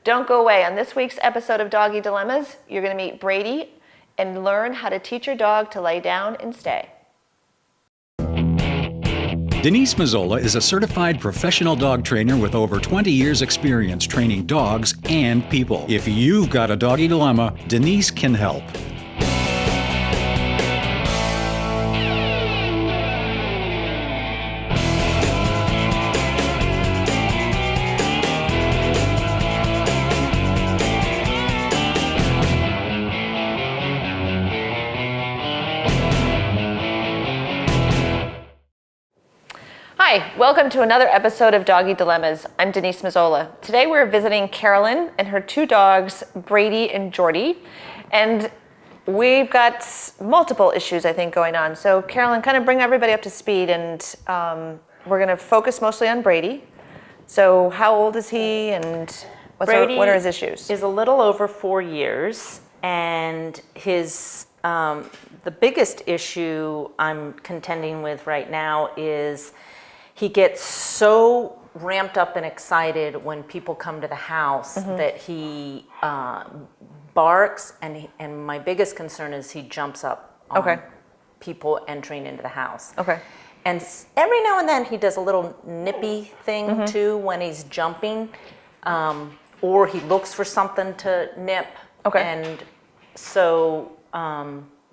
Don't go away. On this week's episode of Doggy Dilemmas, you're going to meet Brady and learn how to teach your dog to lay down and stay. Denise Mazzola is a certified professional dog trainer with over 20 years experience training dogs and people. If you've got a doggy dilemma, Denise can help. Hi, welcome to another episode of Doggy Dilemmas. I'm Denise Mazzola. Today we're visiting Carolyn and her two dogs, Brady and Jordy. And we've got multiple issues, I think, going on. So Carolyn, kind of bring everybody up to speed, and we're going to focus mostly on Brady. So how old is he, and what are his issues? Is a little over 4 years, and his the biggest issue I'm contending with right now is he gets so ramped up and excited when people come to the house that he barks, and my biggest concern is he jumps up on people entering into the house. Okay. And every now and then he does a little nippy thing too when he's jumping, or he looks for something to nip. Okay. And so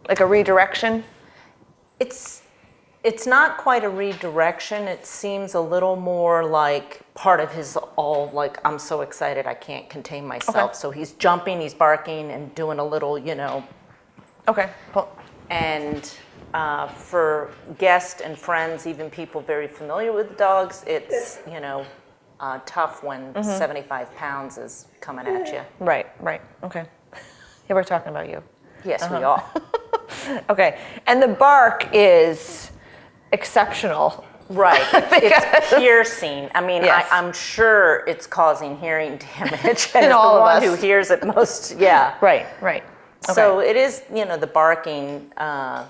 like a redirection? It's not quite a redirection. It seems a little more like part of his like, I'm so excited I can't contain myself. Okay. So he's jumping, he's barking, and doing a little, Okay. And for guests and friends, even people very familiar with dogs, it's, tough when 75 pounds is coming at you. Right. Okay. Yeah, we're talking about you. Yes, we are. Okay. And the bark is exceptional. Right. It's piercing. I mean, Yes. I'm sure it's causing hearing damage. And In it's all the of one us. who hears it most. Yeah. Right. Okay. So it is, the barking and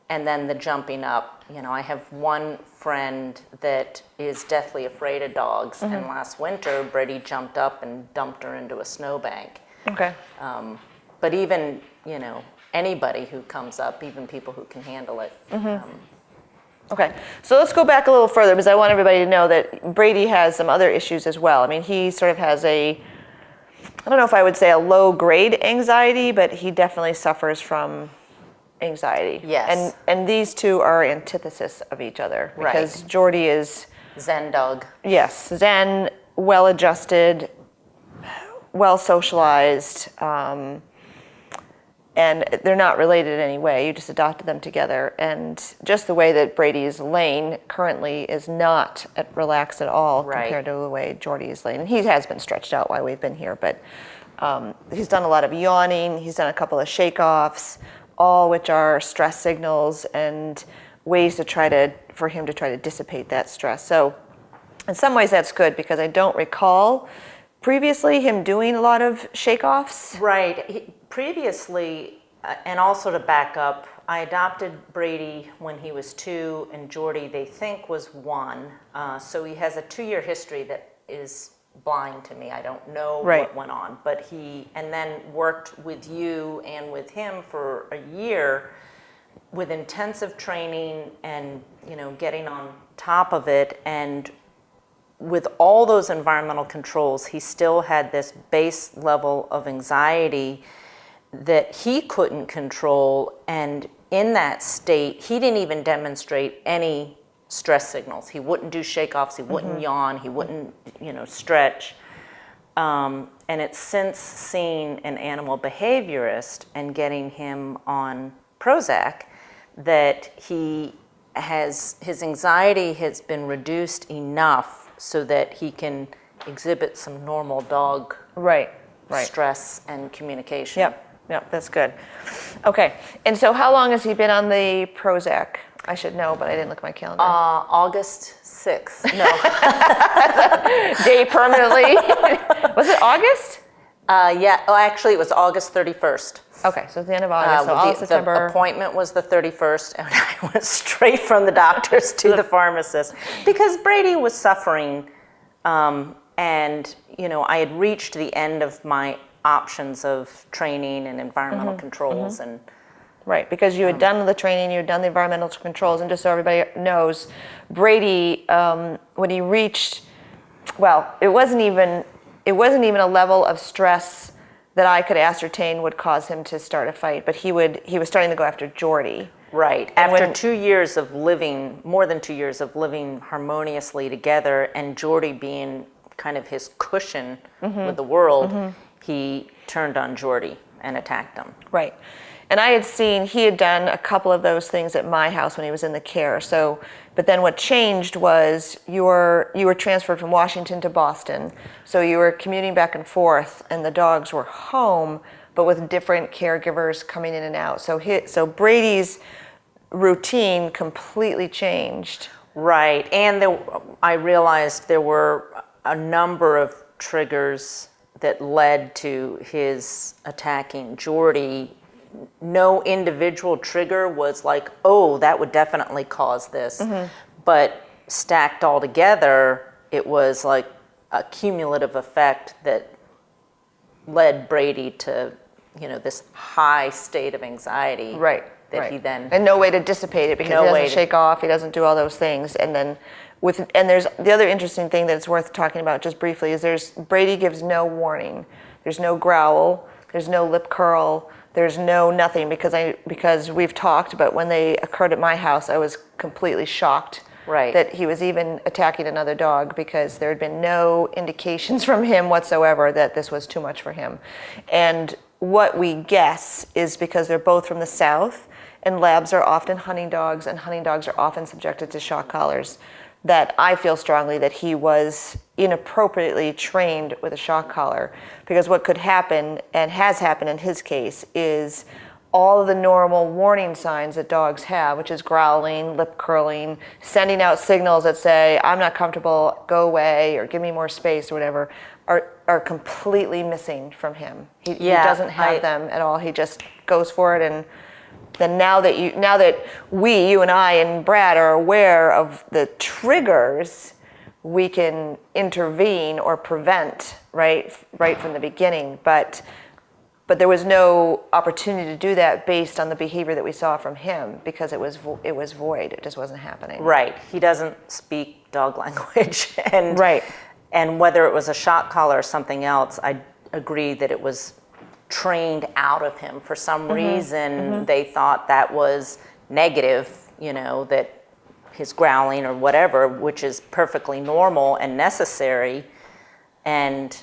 then the jumping up. I have one friend that is deathly afraid of dogs. And last winter, Brady jumped up and dumped her into a snowbank. Okay. But even, anybody who comes up, even people who can handle it. Okay, so let's go back a little further, because I want everybody to know that Brady has some other issues as well. I mean, he sort of has I don't know if I would say a low-grade anxiety, but he definitely suffers from anxiety. Yes. And these two are antithesis of each other, because Jordy is... Zen dog. Yes, zen, well-adjusted, well-socialized, and they're not related in any way. You just adopted them together. And just the way that Brady's lane currently is not relaxed at all compared to the way Jordy's lane. And he has been stretched out while we've been here, but he's done a lot of yawning. He's done a couple of shake-offs, all which are stress signals and ways for him to try to dissipate that stress. So in some ways that's good, because I don't recall previously him doing a lot of shake-offs. Right. Previously, and also to back up, I adopted Brady when he was 2, and Jordy, they think, was 1. So he has a 2-year history that is blind to me. I don't know what went on. But and then worked with you and with him for a year with intensive training and, getting on top of it. And with all those environmental controls, he still had this base level of anxiety that he couldn't control, and in that state, he didn't even demonstrate any stress signals. He wouldn't do shake-offs, he wouldn't yawn, he wouldn't, stretch. And it's since seeing an animal behaviorist and getting him on Prozac that his anxiety has been reduced enough so that he can exhibit some normal dog stress and communication. Yep, that's good. Okay, and so how long has he been on the Prozac? I should know, but I didn't look at my calendar. August 6th. No. Day permanently. Was it August? Yeah. Oh, actually, it was August 31st. Okay, so it's the end of August. So August, September. The appointment was the 31st, and I went straight from the doctors to the pharmacist because Brady was suffering, and And, I had reached the end of my options of training and environmental controls and Right, because you had done the training, you had done the environmental controls, and just so everybody knows, Brady, when he reached, well, it wasn't even a level of stress that I could ascertain would cause him to start a fight, but he was starting to go after Jordy. Right. After 2 years of living, more than 2 years of living harmoniously together, and Jordy being kind of his cushion with the world, he turned on Jordy and attacked him. Right. And I had seen he had done a couple of those things at my house when he was in the care. So, but then what changed was you were transferred from Washington to Boston. So you were commuting back and forth, and the dogs were home, but with different caregivers coming in and out. So Brady's routine completely changed. Right. And I realized there were a number of triggers that led to his attacking Jordy. No individual trigger was like, oh, that would definitely cause this. But stacked all together, it was like a cumulative effect that led Brady to, this high state of anxiety. Right. That he then... And no way to dissipate it because he doesn't shake off, he doesn't do all those things. And then there's the other interesting thing that's worth talking about just briefly is Brady gives no warning. There's no growl, there's no lip curl, there's no nothing because we've talked, but when they occurred at my house, I was completely shocked that he was even attacking another dog because there had been no indications from him whatsoever that this was too much for him. And what we guess is because they're both from the South, and labs are often hunting dogs, and hunting dogs are often subjected to shock collars, that I feel strongly that he was inappropriately trained with a shock collar. Because what could happen, and has happened in his case, is all of the normal warning signs that dogs have, which is growling, lip curling, sending out signals that say, I'm not comfortable, go away, or give me more space, or whatever, are completely missing from him. He doesn't have them at all. He just goes for it. And then now that you and I and Brad are aware of the triggers, we can intervene or prevent right from the beginning. But there was no opportunity to do that based on the behavior that we saw from him because it was void. It just wasn't happening. Right. He doesn't speak dog language. Right. And whether it was a shock collar or something else, I agree that it was trained out of him. For some reason, they thought that was negative, that his growling or whatever, which is perfectly normal and necessary. And,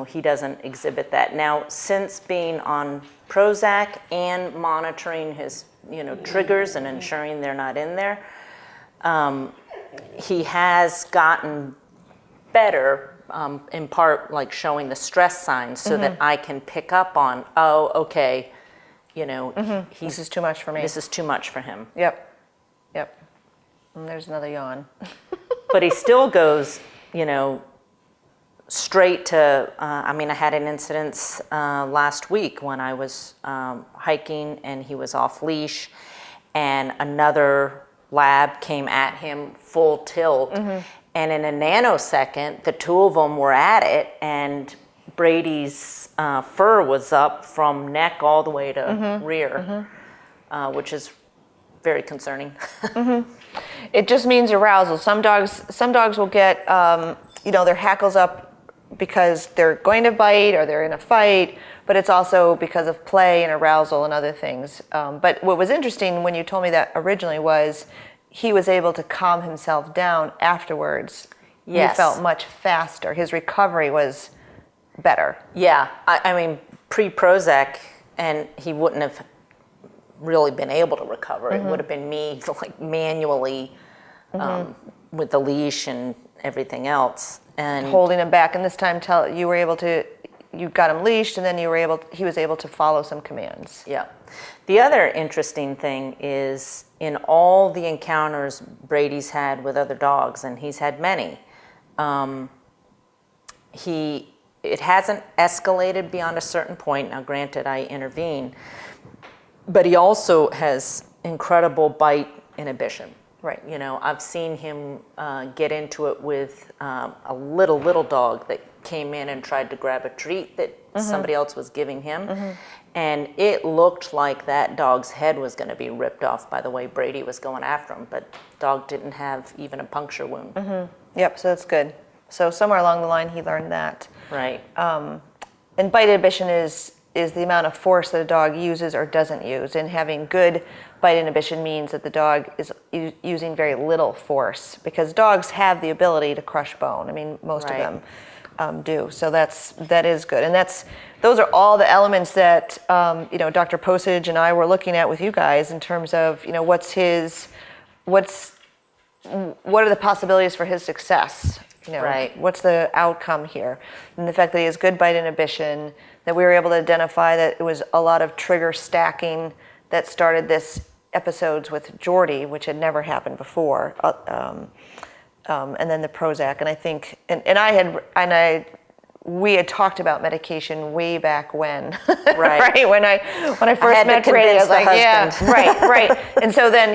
he doesn't exhibit that. Now, since being on Prozac and monitoring his, triggers and ensuring they're not in there, he has gotten better, in part like showing the stress signs so that I can pick up on, oh, okay, this is too much for me. This is too much for him. Yep. And there's another yawn. But he still goes, straight to, I had an incident last week when I was hiking and he was off leash and another lab came at him full tilt. And in a nanosecond, the two of them were at it, and Brady's fur was up from neck all the way to rear, which is very concerning. It just means arousal. Some dogs will get, their hackles up because they're going to bite or they're in a fight, but it's also because of play and arousal and other things. But what was interesting when you told me that originally was he was able to calm himself down afterwards. Yes. He felt much faster. His recovery was better. Yeah, pre-Prozac, and he wouldn't have really been able to recover. It would have been me manually with the leash and everything else. And holding him back, and this time you got him leashed, and then he was able to follow some commands. Yeah. The other interesting thing is in all the encounters Brady's had with other dogs, and he's had many, it hasn't escalated beyond a certain point. Now, granted, I intervene, but he also has incredible bite inhibition. Right. You know, I've seen him get into it with a little dog that came in and tried to grab a treat that somebody else was giving him. And it looked like that dog's head was going to be ripped off by the way Brady was going after him, but dog didn't have even a puncture wound. Yep, so that's good. So somewhere along the line he learned that. Right. And bite inhibition is the amount of force that a dog uses or doesn't use. And having good bite inhibition means that the dog is using very little force, because dogs have the ability to crush bone. I mean, most of them do. So that is good. And those are all the elements that Dr. Posage and I were looking at with you guys in terms of what are the possibilities for his success. Right. What's the outcome here? And the fact that he has good bite inhibition, that we were able to identify that it was a lot of trigger stacking that started this episodes with Jordy, which had never happened before. And then the Prozac. And I think, we had talked about medication way back when. Right. Right. When I first met Brady, I was like, yeah, right. And so then,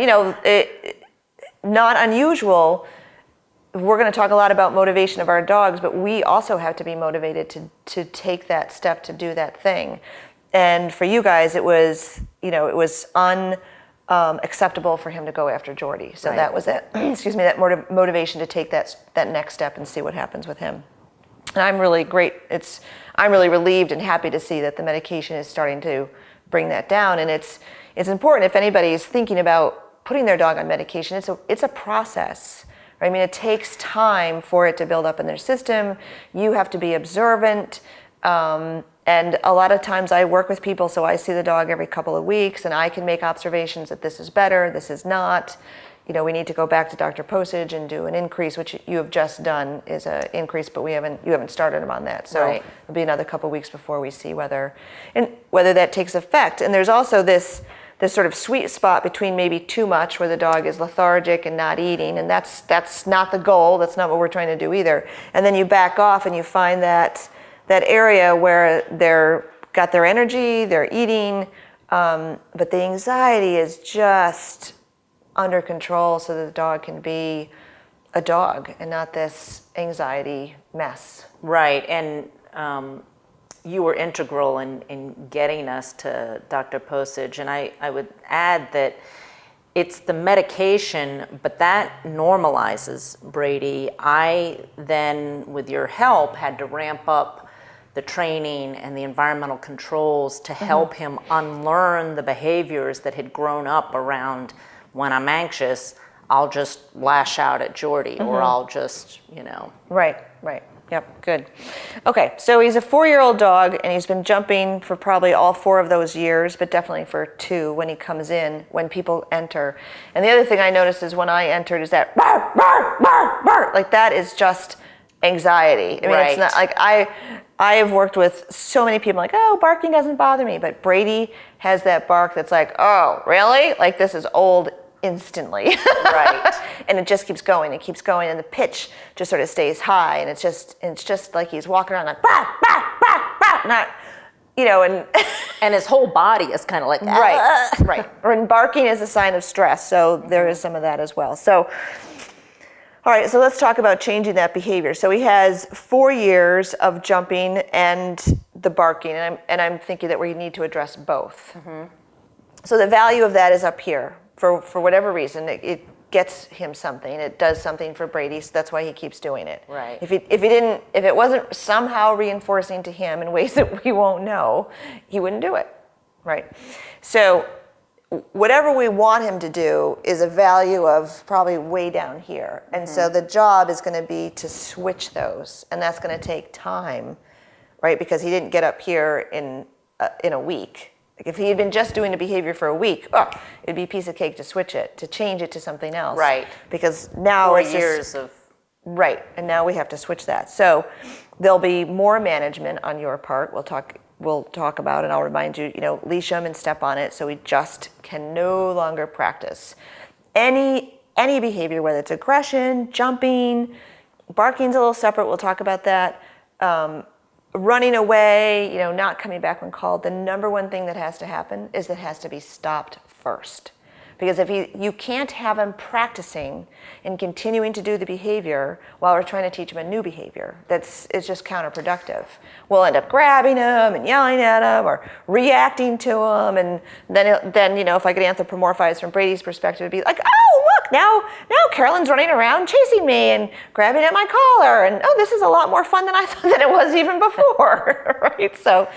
not unusual. We're going to talk a lot about motivation of our dogs, but we also have to be motivated to take that step to do that thing. And for you guys, it was unacceptable for him to go after Jordy. So that was it. Excuse me, that motivation to take that next step and see what happens with him. And I'm really relieved and happy to see that the medication is starting to bring that down. And it's important if anybody's thinking about putting their dog on medication. It's a process. I mean, it takes time for it to build up in their system. You have to be observant. And a lot of times I work with people, so I see the dog every couple of weeks, and I can make observations that this is better, this is not. We need to go back to Dr. Posage and do an increase, which you have just done is an increase, but you haven't started him on that. So it'll be another couple of weeks before we see whether that takes effect. And there's also this sort of sweet spot between maybe too much, where the dog is lethargic and not eating, and that's not the goal. That's not what we're trying to do either. And then you back off and you find that area where they're got their energy, they're eating, but the anxiety is just under control, so that the dog can be a dog and not this anxiety mess. Right. And you were integral in getting us to Dr. Posage, and I would add that it's the medication, but that normalizes Brady. I then, with your help, had to ramp up the training and the environmental controls to help him unlearn the behaviors that had grown up around, when I'm anxious, I'll just lash out at Jordy, or I'll just, Right. Yep, good. Okay, so he's a 4-year-old dog, and he's been jumping for probably all 4 of those years, but definitely for 2 when he comes in, when people enter. And the other thing I noticed is when I entered is that bark, bark, bark, bark. Like, that is just anxiety. I mean, It's not like I have worked with so many people like, oh, barking doesn't bother me, but Brady has that bark that's like, oh, really? Like, this is old instantly. Right. And it just keeps going and keeps going, and the pitch just sort of stays high, and it's just like he's walking around like bah, bah, bah, bah, not, and his whole body is kind of like right. And barking is a sign of stress, so there is some of that as well. So, all right, so let's talk about changing that behavior. So he has 4 years of jumping and the barking, and I'm thinking that we need to address both. So the value of that is up here. For whatever reason, it gets him something. It does something for Brady, so that's why he keeps doing it. Right. If it wasn't somehow reinforcing to him in ways that we won't know, he wouldn't do it. Right. So whatever we want him to do is a value of probably way down here. And so the job is going to be to switch those, and that's going to take time, right? Because he didn't get up here in a week. Like, if he had been just doing the behavior for a week, it'd be a piece of cake to switch it, to change it to something else. Right. Because now 4 it's years of... Right, and now we have to switch that. So there'll be more management on your part. We'll talk about, and I'll remind you, leash him and step on it, so he just can no longer practice any behavior, whether it's aggression, jumping, barking's a little separate. We'll talk about that. Running away, not coming back when called. The number one thing that has to happen is it has to be stopped first, Because you can't have him practicing and continuing to do the behavior while we're trying to teach him a new behavior. It's just counterproductive. We'll end up grabbing him and yelling at him or reacting to him, and then if I could anthropomorphize from Brady's perspective, it'd be like, oh look, now Carolyn's running around chasing me and grabbing at my collar, and this is a lot more fun than I thought that it was even before, right? So,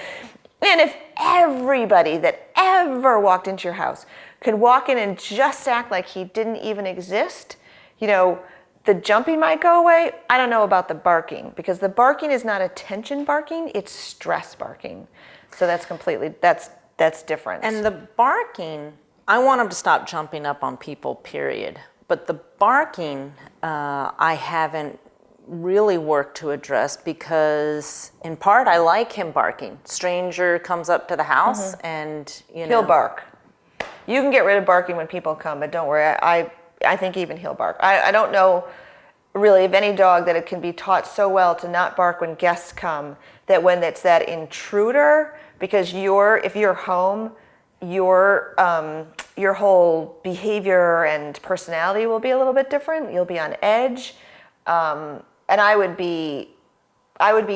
and if everybody that ever walked into your house could walk in and just act like he didn't even exist, the jumping might go away. I don't know about the barking, because the barking is not attention barking, it's stress barking. So that's different. And the barking, I want him to stop jumping up on people, period. But the barking, I haven't really worked to address, because in part I like him barking. Stranger comes up to the house and he'll bark. You can get rid of barking when people come, but don't worry, I think even he'll bark. I don't know really of any dog that it can be taught so well to not bark when guests come, that when it's that intruder, because if you're home, your whole behavior and personality will be a little bit different. You'll be on edge. And I would be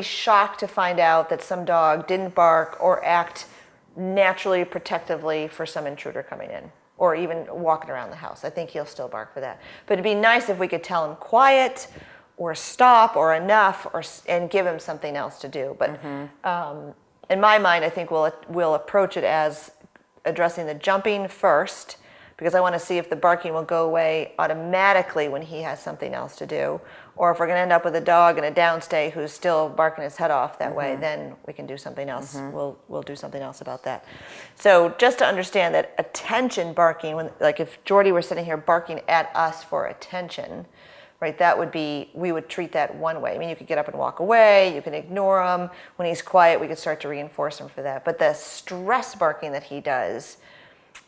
shocked to find out that some dog didn't bark or act naturally protectively for some intruder coming in, or even walking around the house. I think he'll still bark for that. But it'd be nice if we could tell him quiet or stop or enough, and give him something else to do. But in my mind, I think we'll approach it as addressing the jumping first, because I want to see if the barking will go away automatically when he has something else to do, or if we're going to end up with a dog in a downstay who's still barking his head off that way, then we can do something else. We'll do something else about that. So just to understand that attention barking, like if Jordy were sitting here barking at us for attention, right, we would treat that one way. I mean, you could get up and walk away, you can ignore him. When he's quiet, we could start to reinforce him for that. But the stress barking that he does,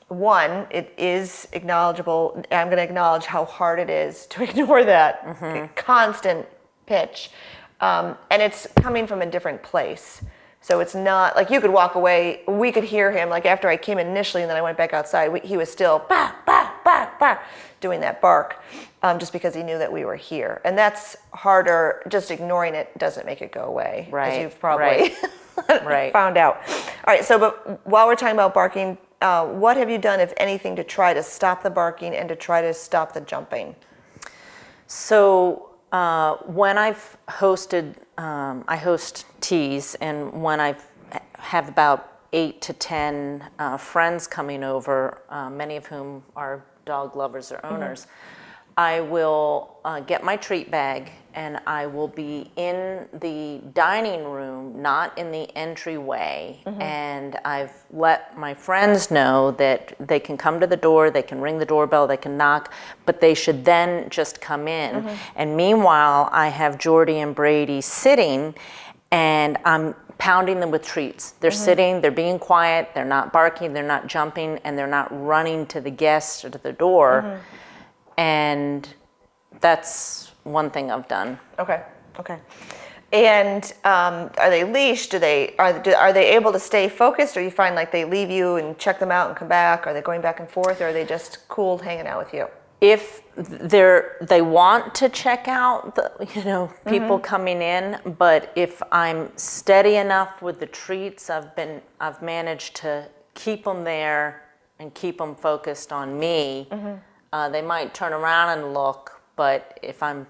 one, it is acknowledgeable. I'm going to acknowledge how hard it is to ignore that constant pitch. And it's coming from a different place. So it's not like you could walk away. We could hear him, like after I came initially and then I went back outside, he was still bah, bah, bah, bah, doing that bark, just because he knew that we were here. And that's harder. Just ignoring it doesn't make it go away. Right. As you've probably right. found out. All right. So, but while we're talking about barking, what have you done, if anything, to try to stop the barking and to try to stop the jumping? So when I've hosted, I host teas, and when I have about 8 to 10 friends coming over, many of whom are dog lovers or owners, I will get my treat bag and I will be in the dining room, not in the entryway. And I've let my friends know that they can come to the door, they can ring the doorbell, they can knock, but they should then just come in. And meanwhile, I have Jordy and Brady sitting, and I'm pounding them with treats. They're sitting, they're being quiet, they're not barking, they're not jumping, and they're not running to the guests or to the door. And that's one thing I've done. Okay. And are they leashed? Are they able to stay focused, or you find like they leave you and check them out and come back? Are they going back and forth, or are they just cool hanging out with you? If they want to check out the people coming in, but if I'm steady enough with the treats, I've managed to keep them there and keep them focused on me. They might turn around and look, but if I'm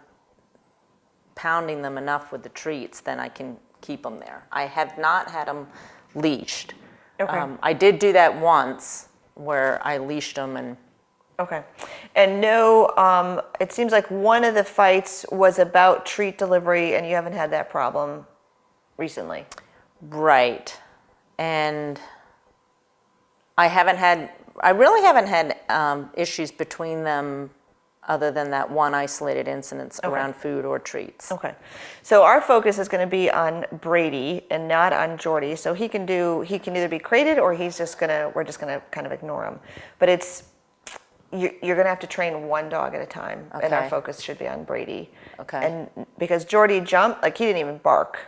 pounding them enough with the treats, then I can keep them there. I have not had them leashed. Okay. I did do that once, where I leashed them and. Okay. And no, it seems like one of the fights was about treat delivery, and you haven't had that problem recently. Right. And I really haven't had issues between them, other than that one isolated incident around food or treats. Okay. So our focus is going to be on Brady and not on Jordy. So he can either be crated, or we're just going to kind of ignore him. But you're going to have to train one dog at a time, and our focus should be on Brady. Okay. And because Jordy jumped, like he didn't even bark.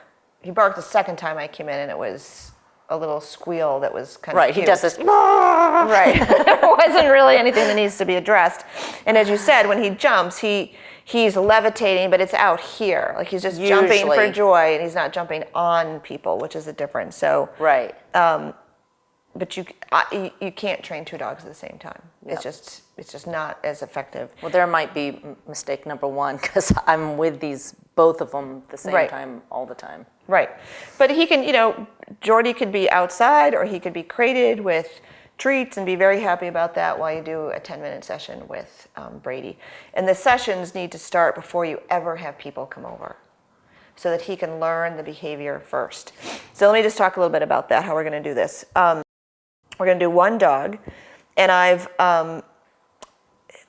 He barked the second time I came in, and it was a little squeal that was kind of Right, cute. he does this. Right. There wasn't really anything that needs to be addressed. And as you said, when he jumps, he's levitating, but it's out here. Like he's just jumping for Usually. joy, and he's not jumping on people, which is the difference. So, Right. but you can't train two dogs at the same time. Yep. It's just not as effective. Well, there might be mistake number one, because I'm with both of them at the same Right. time all the time. Right. But he can, Jordy could be outside, or he could be crated with treats and be very happy about that while you do a 10-minute session with Brady. And the sessions need to start before you ever have people come over, so that he can learn the behavior first. So let me just talk a little bit about that, how we're going to do this. We're going to do one dog, and I've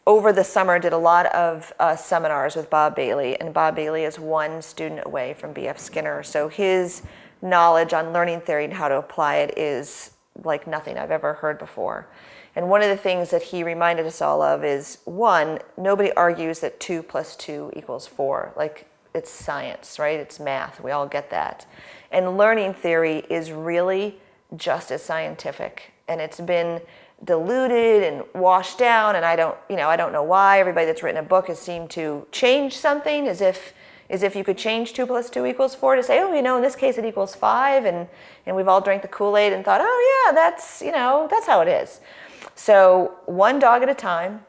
over the summer did a lot of seminars with Bob Bailey, and Bob Bailey is one student away from B.F. Skinner, so his knowledge on learning theory and how to apply it is like nothing I've ever heard before. And one of the things that he reminded us all of is, one, nobody argues that 2 + 2 = 4. Like, it's science, right? It's math. We all get that. And learning theory is really just as scientific, and it's been diluted and washed down, and I don't know why everybody that's written a book has seemed to change something, as if you could change 2 + 2 = 4 to say, in this case it equals 5, and we've all drank the Kool-Aid and thought, that's how it is. So one dog at a time,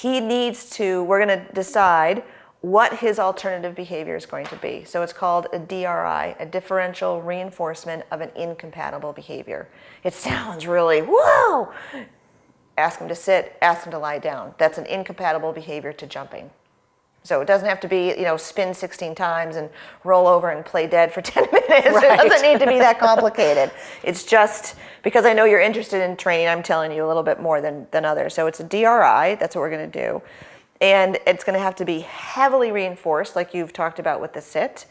we're going to decide what his alternative behavior is going to be. So it's called a DRI, a differential reinforcement of an incompatible behavior. It sounds really, whoa! Ask him to sit, ask him to lie down. That's an incompatible behavior to jumping. So it doesn't have to be, spin 16 times and roll over and play dead for 10 minutes. Right. It doesn't need to be that complicated. It's just, because I know you're interested in training, I'm telling you a little bit more than others. So it's a DRI, that's what we're going to do. And it's going to have to be heavily reinforced, like you've talked about with the sit.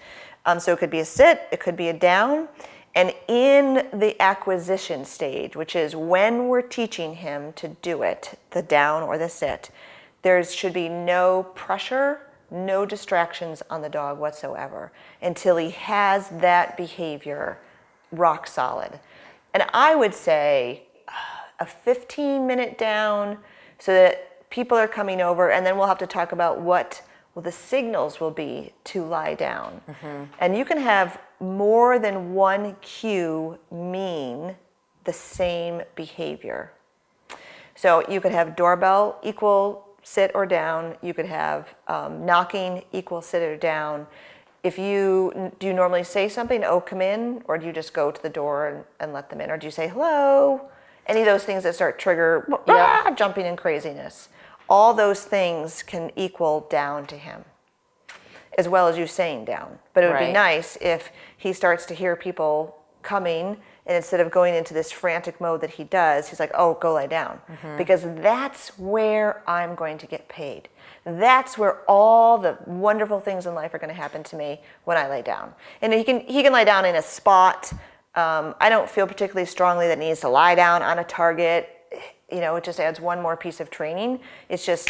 So it could be a sit, it could be a down. And in the acquisition stage, which is when we're teaching him to do it, the down or the sit, there should be no pressure, no distractions on the dog whatsoever until he has that behavior rock solid. And I would say a 15-minute down, so that people are coming over, and then we'll have to talk about what the signals will be to lie down. Mm-hmm. And you can have more than one cue mean the same behavior. So you could have doorbell equal sit or down. You could have knocking equal sit or down. Do you normally say something, come in, or do you just go to the door and let them in? Or do you say hello? Any of those things that start trigger jumping and craziness. All those things can equal down to him, as well as you saying down. But it would be nice if he starts to hear people coming, and instead of going into this frantic mode that he does, he's like, go lie down. Mm-hmm. Because that's where I'm going to get paid. That's where all the wonderful things in life are going to happen to me when I lay down. And he can lie down in a spot. I don't feel particularly strongly that he needs to lie down on a target. It just adds one more piece of training. It's just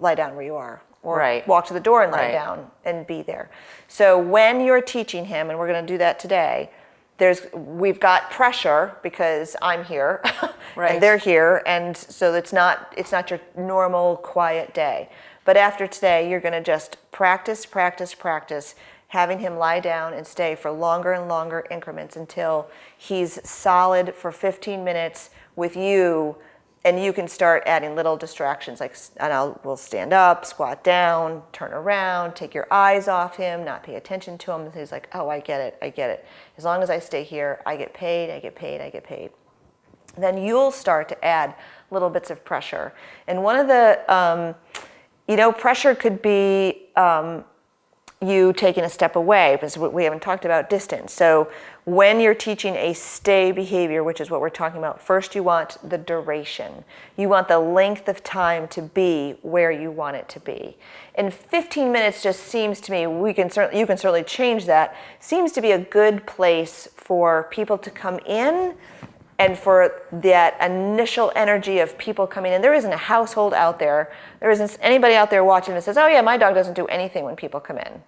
lie down where you are, or walk to the door and lie down and be there. So when you're teaching him, and we're going to do that today, we've got pressure because I'm here and they're here, and so it's not your normal quiet day. But after today, you're going to just practice, having him lie down and stay for longer and longer increments until he's solid for 15 minutes with you. And you can start adding little distractions, we'll stand up, squat down, turn around, take your eyes off him, not pay attention to him. And he's like, I get it. As long as I stay here, I get paid. Then you'll start to add little bits of pressure. And one of the, pressure could be you taking a step away, because we haven't talked about distance. So when you're teaching a stay behavior, which is what we're talking about, first you want the duration. You want the length of time to be where you want it to be. And 15 minutes just seems to me, you can certainly change that, seems to be a good place for people to come in, and for that initial energy of people coming in. There isn't a household out there, there isn't anybody out there watching that says, my dog doesn't do anything when people come in.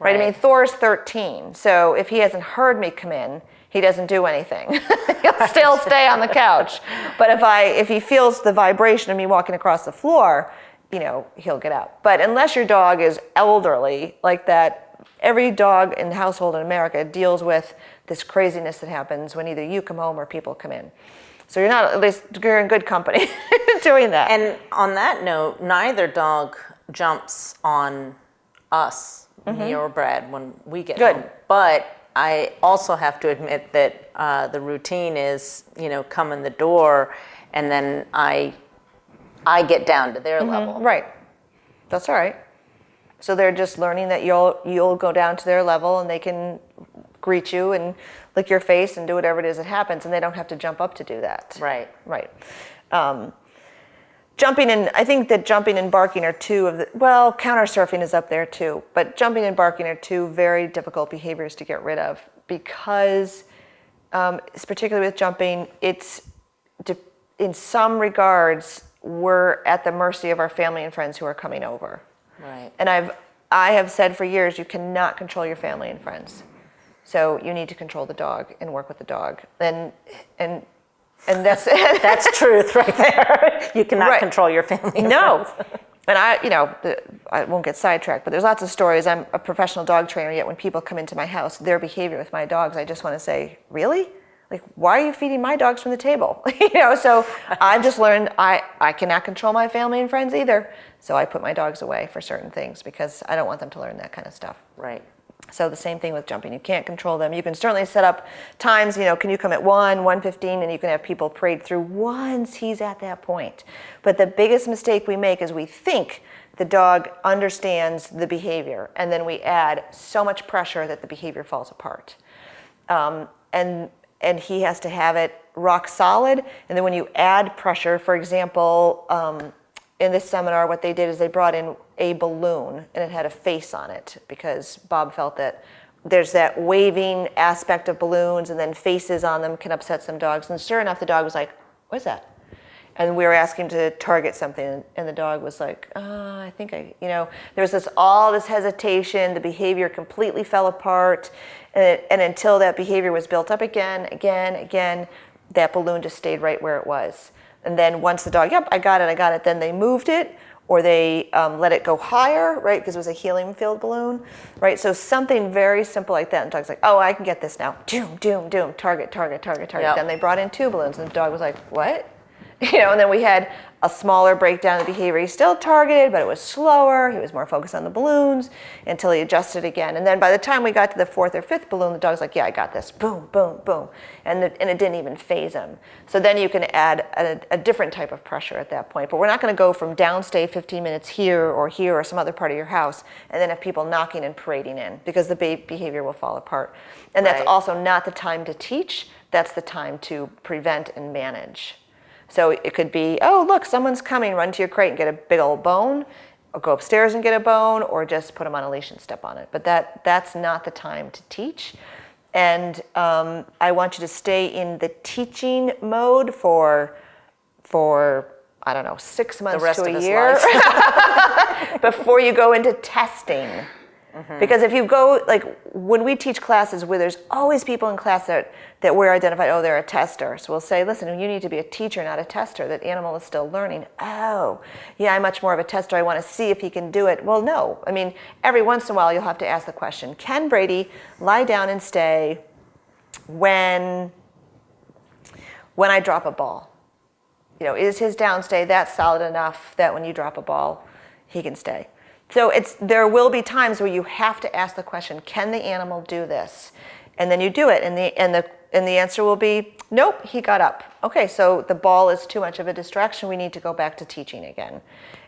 Right? I mean, Thor's 13, so if he hasn't heard me come in, he doesn't do anything. He'll still stay on the couch. But if he feels the vibration of me walking across the floor, he'll get up. But unless your dog is elderly like that, every dog in the household in America deals with this craziness that happens when either you come home or people come in. So you're in good company doing that. And on that note, neither dog jumps on us, me or Brad, when we get home. But I also have to admit that the routine is, come in the door, and then I get down to their level. Right. That's all right. So they're just learning that you'll go down to their level, and they can greet you and lick your face and do whatever it is that happens, and they don't have to jump up to do that. Right. Right. I think that jumping and barking are counter surfing is up there too, but jumping and barking are two very difficult behaviors to get rid of because, particularly with jumping, in some regards, we're at the mercy of our family and friends who are coming over. Right. And I have said for years, you cannot control your family and friends. So you need to control the dog and work with the dog. And that's that's truth right there. You cannot control your family. No. And I won't get sidetracked, but there's lots of stories. I'm a professional dog trainer, yet when people come into my house, their behavior with my dogs, I just want to say, really? Like, why are you feeding my dogs from the table? So I've just learned I cannot control my family and friends either. So I put my dogs away for certain things because I don't want them to learn that kind of stuff. Right. So the same thing with jumping. You can't control them. You can certainly set up times, can you come at 1:15, and you can have people parade through once he's at that point. But the biggest mistake we make is we think the dog understands the behavior, and then we add so much pressure that the behavior falls apart. And he has to have it rock solid. And then when you add pressure, for example, in this seminar, what they did is they brought in a balloon and it had a face on it because Bob felt that there's that waving aspect of balloons and then faces on them can upset some dogs. And sure enough, the dog was like, "What's that?" And we were asking him to target something, and the dog was like, I think there was all this hesitation. The behavior completely fell apart, and until that behavior was built up again, that balloon just stayed right where it was. And then once the dog, yep, I got it, then they moved it, or they let it go higher, right, because it was a helium-filled balloon, right? So something very simple like that, and the dog's like, oh, I can get this now. Doom, doom, doom, target. Yep. Then they brought in 2 balloons, and the dog was like, what? And then we had a smaller breakdown of the behavior. He still targeted, but it was slower. He was more focused on the balloons until he adjusted again. And then by the time we got to the 4th or 5th balloon, the dog's like, yeah, I got this. Boom, boom, boom. And it didn't even faze him. So then you can add a different type of pressure at that point. But we're not going to go from downstay 15 minutes here or some other part of your house and then have people knocking and parading in because the behavior will fall apart. And that's also not the time to teach. That's the time to prevent and manage. So it could be, oh, look, someone's coming, run to your crate and get a big old bone, or go upstairs and get a bone, or just put them on a leash and step on it. But that's not the time to teach. And I want you to stay in the teaching mode for I don't know, 6 months to a year before you go into testing. Mm-hmm. Because if you go, like when we teach classes where there's always people in class that we're identified, oh, they're a tester. So we'll say, listen, you need to be a teacher, not a tester. That animal is still learning. Oh, yeah, I'm much more of a tester. I want to see if he can do it. Well, no. I mean, every once in a while you'll have to ask the question, can Brady lie down and stay when I drop a ball? Is his downstay that solid enough that when you drop a ball, he can stay? So there will be times where you have to ask the question, can the animal do this? And then you do it, and the answer will be, nope, he got up. Okay, so the ball is too much of a distraction. We need to go back to teaching again.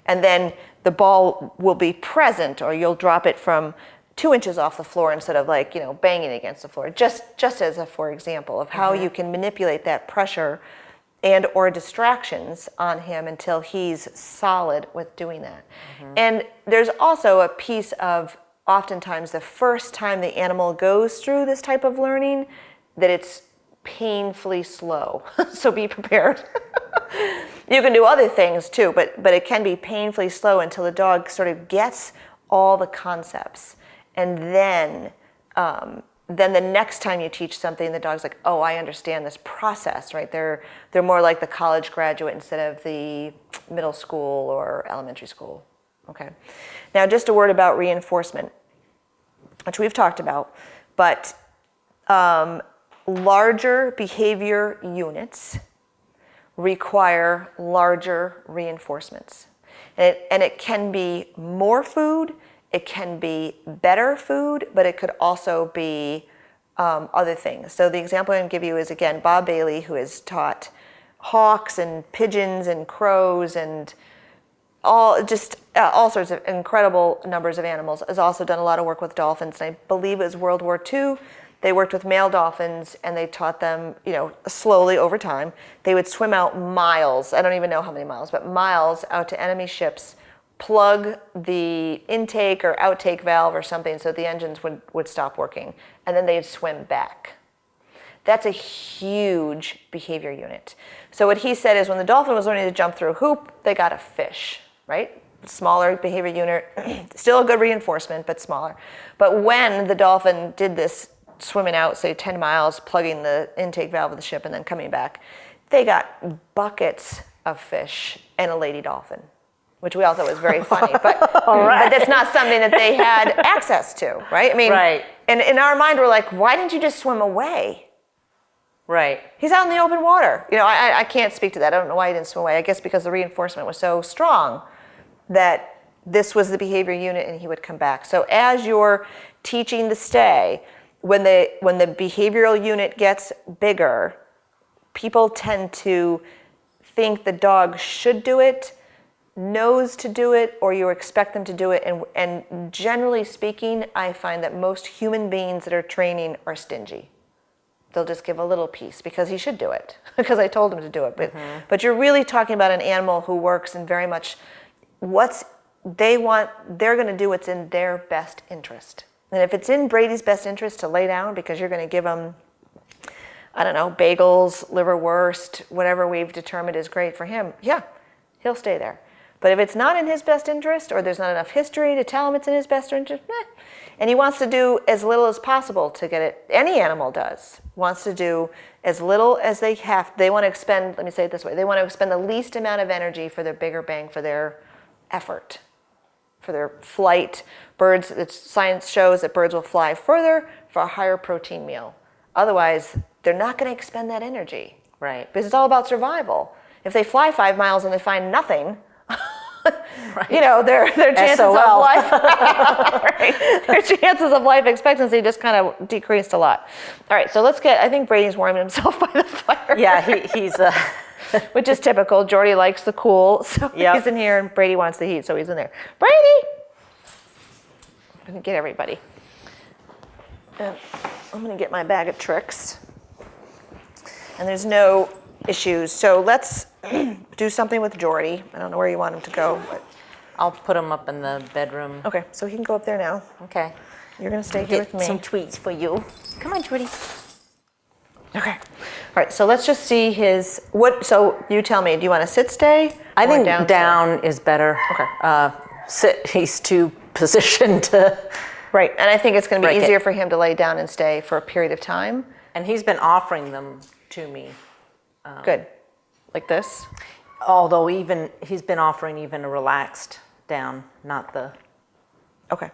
And then the ball will be present, or you'll drop it from 2 inches off the floor instead of banging against the floor. Just as a for example of how you can manipulate that pressure and or distractions on him until he's solid with doing that. Mm-hmm. And there's also a piece of oftentimes the first time the animal goes through this type of learning that it's painfully slow. So be prepared. You can do other things too, but it can be painfully slow until the dog sort of gets all the concepts. And then then the next time you teach something, the dog's like, oh, I understand this process, right? They're more like the college graduate instead of the middle school or elementary school. Okay. Now, just a word about reinforcement, which we've talked about, but larger behavior units require larger reinforcements. And it can be more food, it can be better food, but it could also be other things. So the example I'm going to give you is, again, Bob Bailey, who has taught hawks and pigeons and crows and all sorts of incredible numbers of animals, has also done a lot of work with dolphins. And I believe it was World War II. They worked with male dolphins and they taught them, slowly over time. They would swim out miles, I don't even know how many miles, but miles out to enemy ships, plug the intake or outtake valve or something so the engines would stop working, and then they'd swim back. That's a huge behavior unit. So what he said is when the dolphin was learning to jump through a hoop, they got a fish, right? Smaller behavior unit, still a good reinforcement, but smaller. But when the dolphin did this swimming out, say 10 miles, plugging the intake valve of the ship and then coming back, they got buckets of fish and a lady dolphin, which we all thought was very funny. But, but that's not something that they had access to, right? I mean, and in our mind, we're like, why didn't you just swim away? Right. He's out in the open water. I can't speak to that. I don't know why he didn't swim away. I guess because the reinforcement was so strong that this was the behavior unit and he would come back. So as you're teaching the stay, when the behavioral unit gets bigger, people tend to think the dog should do it, knows to do it, or you expect them to do it. And generally speaking, I find that most human beings that are training are stingy. They'll just give a little piece because he should do it, because I told him to do it. But you're really talking about an animal who works in very much they're going to do what's in their best interest. And if it's in Brady's best interest to lay down because you're going to give him, I don't know, bagels, liverwurst, whatever we've determined is great for him, yeah, he'll stay there. But if it's not in his best interest, or there's not enough history to tell him it's in his best interest, and he wants to do as little as possible to get it, any animal wants to do as little as they have. They want to expend, let me say it this way, they want to expend the least amount of energy for their bigger bang for their effort, for their flight. Birds, science shows that birds will fly further for a higher protein meal. Otherwise, they're not going to expend that energy. Right. Because it's all about survival. If they fly 5 miles and they find nothing, their chances of life, their chances of life expectancy just kind of decreased a lot. All right, so I think Brady's warming himself by the fire. Yeah, he's which is typical. Jordy likes the cool, so he's in here, and Brady wants the heat, so he's in there. Brady! I'm going to get everybody. And I'm going to get my bag of tricks. And there's no issues. So let's do something with Jordy. I don't know where you want him to go, but I'll put him up in the bedroom. okay, so he can go up there now. Okay. You're going to stay here with me. Some treats for you. Come on, Jordy. Okay. All right, so let's just see so you tell me, do you want to sit stay? I think down down is better. Okay. Sit, he's too positioned to. Right, and I think it's going to be easier for him to lay down and stay for a period of time. And he's been offering them to me. Good. Like this? Although he's been offering even a relaxed down, not the. Okay.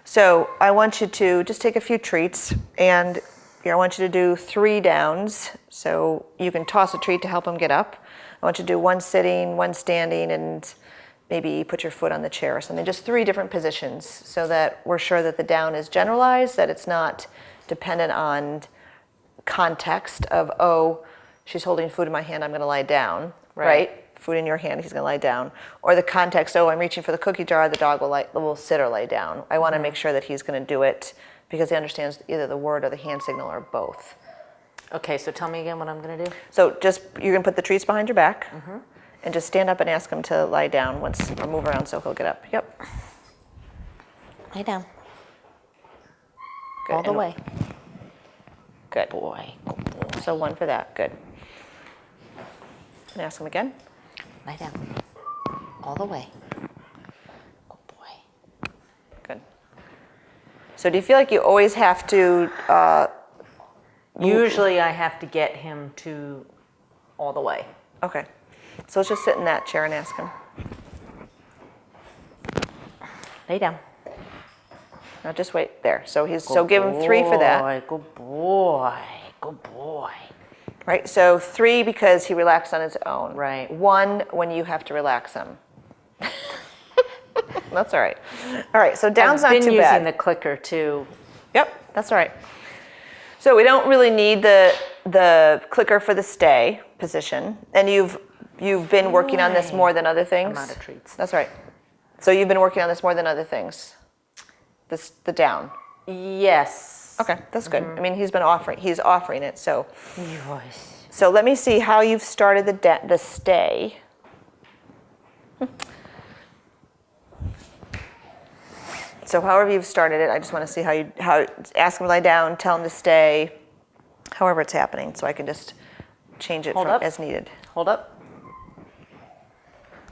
So I want you to just take a few treats, and I want you to do 3 downs. So you can toss a treat to help him get up. I want you to do 1 sitting, 1 standing, and maybe put your foot on the chair or something. Just 3 different positions so that we're sure that the down is generalized, that it's not dependent on context of, oh, she's holding food in my hand, I'm going to lie down, right? Food in your hand, he's going to lie down. Or the context, oh, I'm reaching for the cookie jar, the dog will sit or lay down. I want to make sure that he's going to do it because he understands either the word or the hand signal or both. Okay, so tell me again what I'm going to do. So you're going to put the treats behind your back and just stand up and ask him to lie down or move around so he'll get up. Yep. Lay down. Good. All the way. Good. Boy. Good boy. So 1 for that. Good. And ask him again. Lay down. All the way. Good boy. Good. So do you feel like you always have to? Usually I have to get him to all the way. Okay. So let's just sit in that chair and ask him. Lay down. Now just wait there. So give him 3 for that. Good boy. Good boy. Right. So 3 because he relaxed on his own. Right. 1 when you have to relax him. That's all right. All right. So down's not too bad. I've been using the clicker too. Yep. That's all right. So we don't really need the clicker for the stay position, and you've been working on this more than other things. I'm out of treats. That's right. So you've been working on this more than other things. The down. Yes. Okay, that's good. I mean, he's offering it. So. Yes. So let me see how you've started the stay. So however you've started it, I just want to see how ask him to lie down, tell him to stay, however it's happening, so I can just change it as needed. Hold up.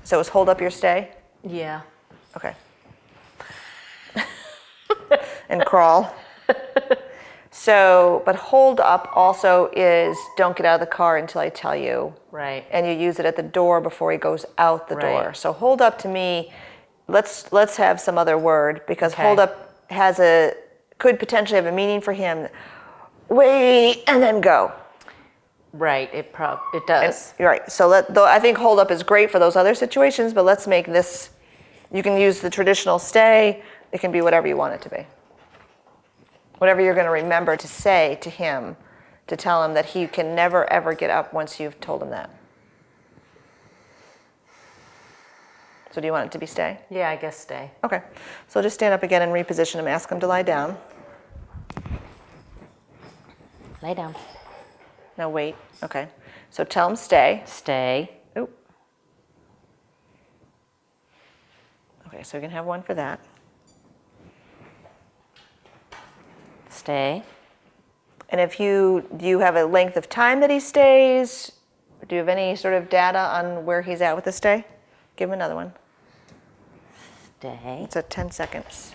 So is hold up your stay? Yeah. Okay. And crawl. So, but hold up also is don't get out of the car until I tell you. Right. And you use it at the door before he goes out the door. Right. So hold up to me, let's have some other word, because Okay. hold up could potentially have a meaning for him. Wait, and then go. Right. It does. You're right. So I think hold up is great for those other situations, but let's make this, you can use the traditional stay. It can be whatever you want it to be. Whatever you're going to remember to say to him, to tell him that he can never, ever get up once you've told him that. So do you want it to be stay? Yeah, I guess stay. Okay. So just stand up again and reposition him. Ask him to lie down. Lay down. Now wait. Okay. So tell him stay. Stay. Oop. Okay, so we can have one for that. Stay. And do you have a length of time that he stays? Do you have any sort of data on where he's at with the stay? Give him another one. Stay. It's at 10 seconds.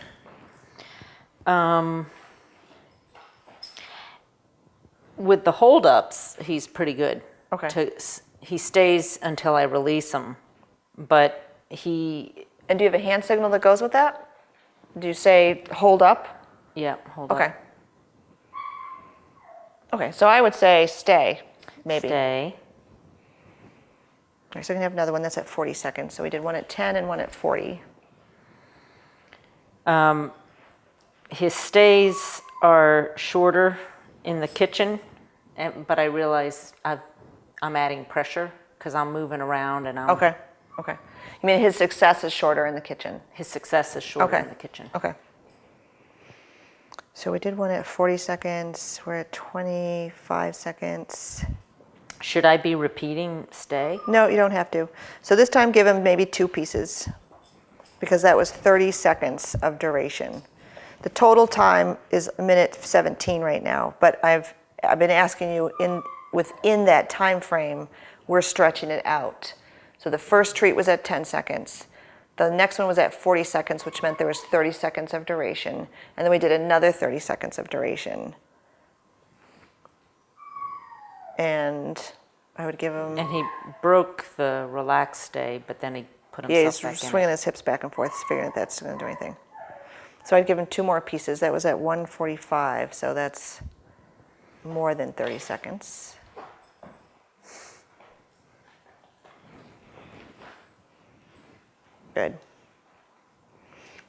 With the hold-ups, he's pretty good. Okay. He stays until I release him, but he... And do you have a hand signal that goes with that? Do you say hold up? Yeah, hold up. Okay. Okay, so I would say stay, maybe. Stay. Okay, so we can have another one that's at 40 seconds. So we did one at 10 and one at 40. His stays are shorter in the kitchen, but I realize I'm adding pressure because I'm moving around and I'm... Okay, okay. You mean his success is shorter in the kitchen? His success is shorter Okay. in the kitchen. Okay. So we did one at 40 seconds. We're at 25 seconds. Should I be repeating stay? No, you don't have to. So this time give him maybe 2 pieces, because that was 30 seconds of duration. The total time is 1:17 right now, but I've been asking you within that time frame, we're stretching it out. So the first treat was at 10 seconds. The next one was at 40 seconds, which meant there was 30 seconds of duration. And then we did another 30 seconds of duration. And I would give him... And he broke the relaxed stay, but then he put Yeah, himself he's back swinging in. his hips back and forth, figuring that that's going to do anything. So I'd give him 2 more pieces. That was at 1:45, so that's more than 30 seconds. Good.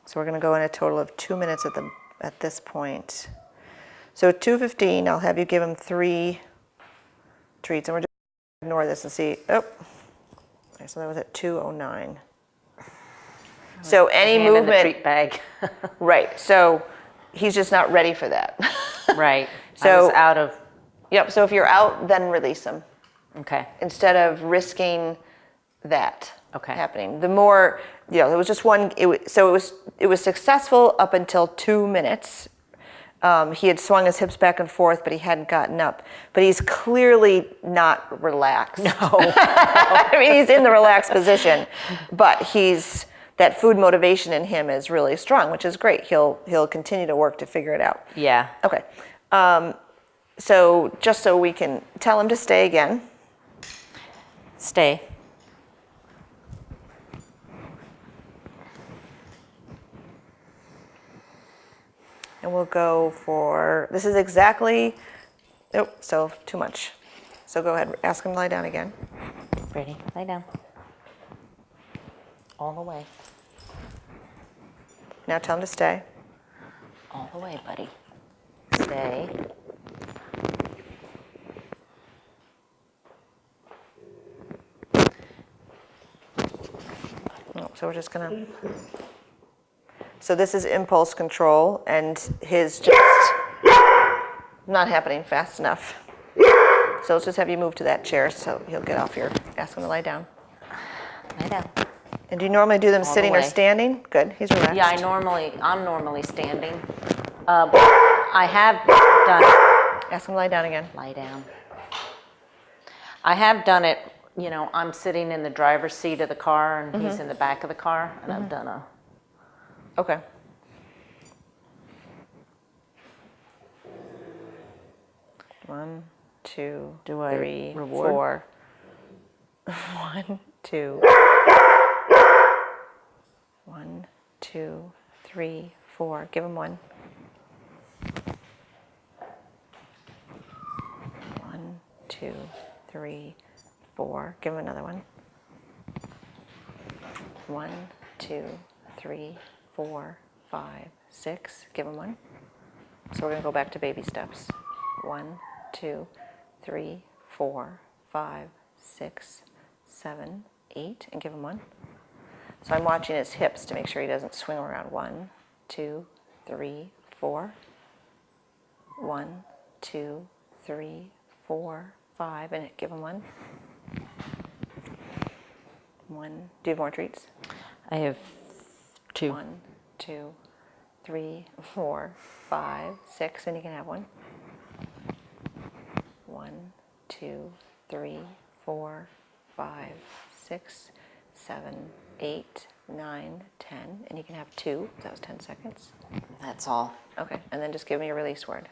So we're going to go in a total of 2 minutes at this point. So at 2:15, I'll have you give him 3 treats, and we're just going to ignore this and see. Oh, okay, so that was at 2:09. So any Hand in the movement, treat bag. right? So he's just not ready for that. Right. So- I was out of... Yep. So if you're out, then release him Okay. instead of risking that Okay. happening. The more, there was just one. It was successful up until 2 minutes. He had swung his hips back and forth, but he hadn't gotten up. But he's clearly not relaxed. No. I mean, he's in the relaxed position, but that food motivation in him is really strong, which is great. He'll continue to work to figure it out. Yeah. Okay. So just so we can tell him to stay again. Stay. And we'll go for, this is exactly, oh, so too much. So go ahead, ask him to lie down again. Ready? Lay down. All the way. Now tell him to stay. All the way, buddy. Stay. Oh, so we're just gonna, so this is impulse control, and his just not happening fast enough. So let's just have you move to that chair so he'll get off here. Ask him to lie down. Lie down. And do you normally do them All the sitting or way. standing? Good, he's relaxed. Yeah, I'm normally standing. I have done Ask him to lie down again. lie down. I have done it, you know, I'm sitting in the driver's seat of the car and he's in the back of the car, and I've done a, Okay. One, two, Do I three, reward? 4. 1, 2. 1, 2, 3, 4. Give him 1. 1, 2, 3, 4. Give him another one. 1, 2, 3, 4, 5, 6. Give him 1. So we're going to go back to baby steps. 1, 2, 3, 4, 5, 6, 7, 8, and give him 1. So I'm watching his hips to make sure he doesn't swing around. 1, 2, 3, 4. 1, 2, 3, 4, 5, and give him 1. 1. Do you have more treats? I have 2. 1, 2, 3, 4, 5, 6, and you can have 1. 1, 2, 3, 4, 5, 6, 7, 8, 9, 10, and you can have 2. That was 10 seconds. That's all. Okay, and then just give me a release word.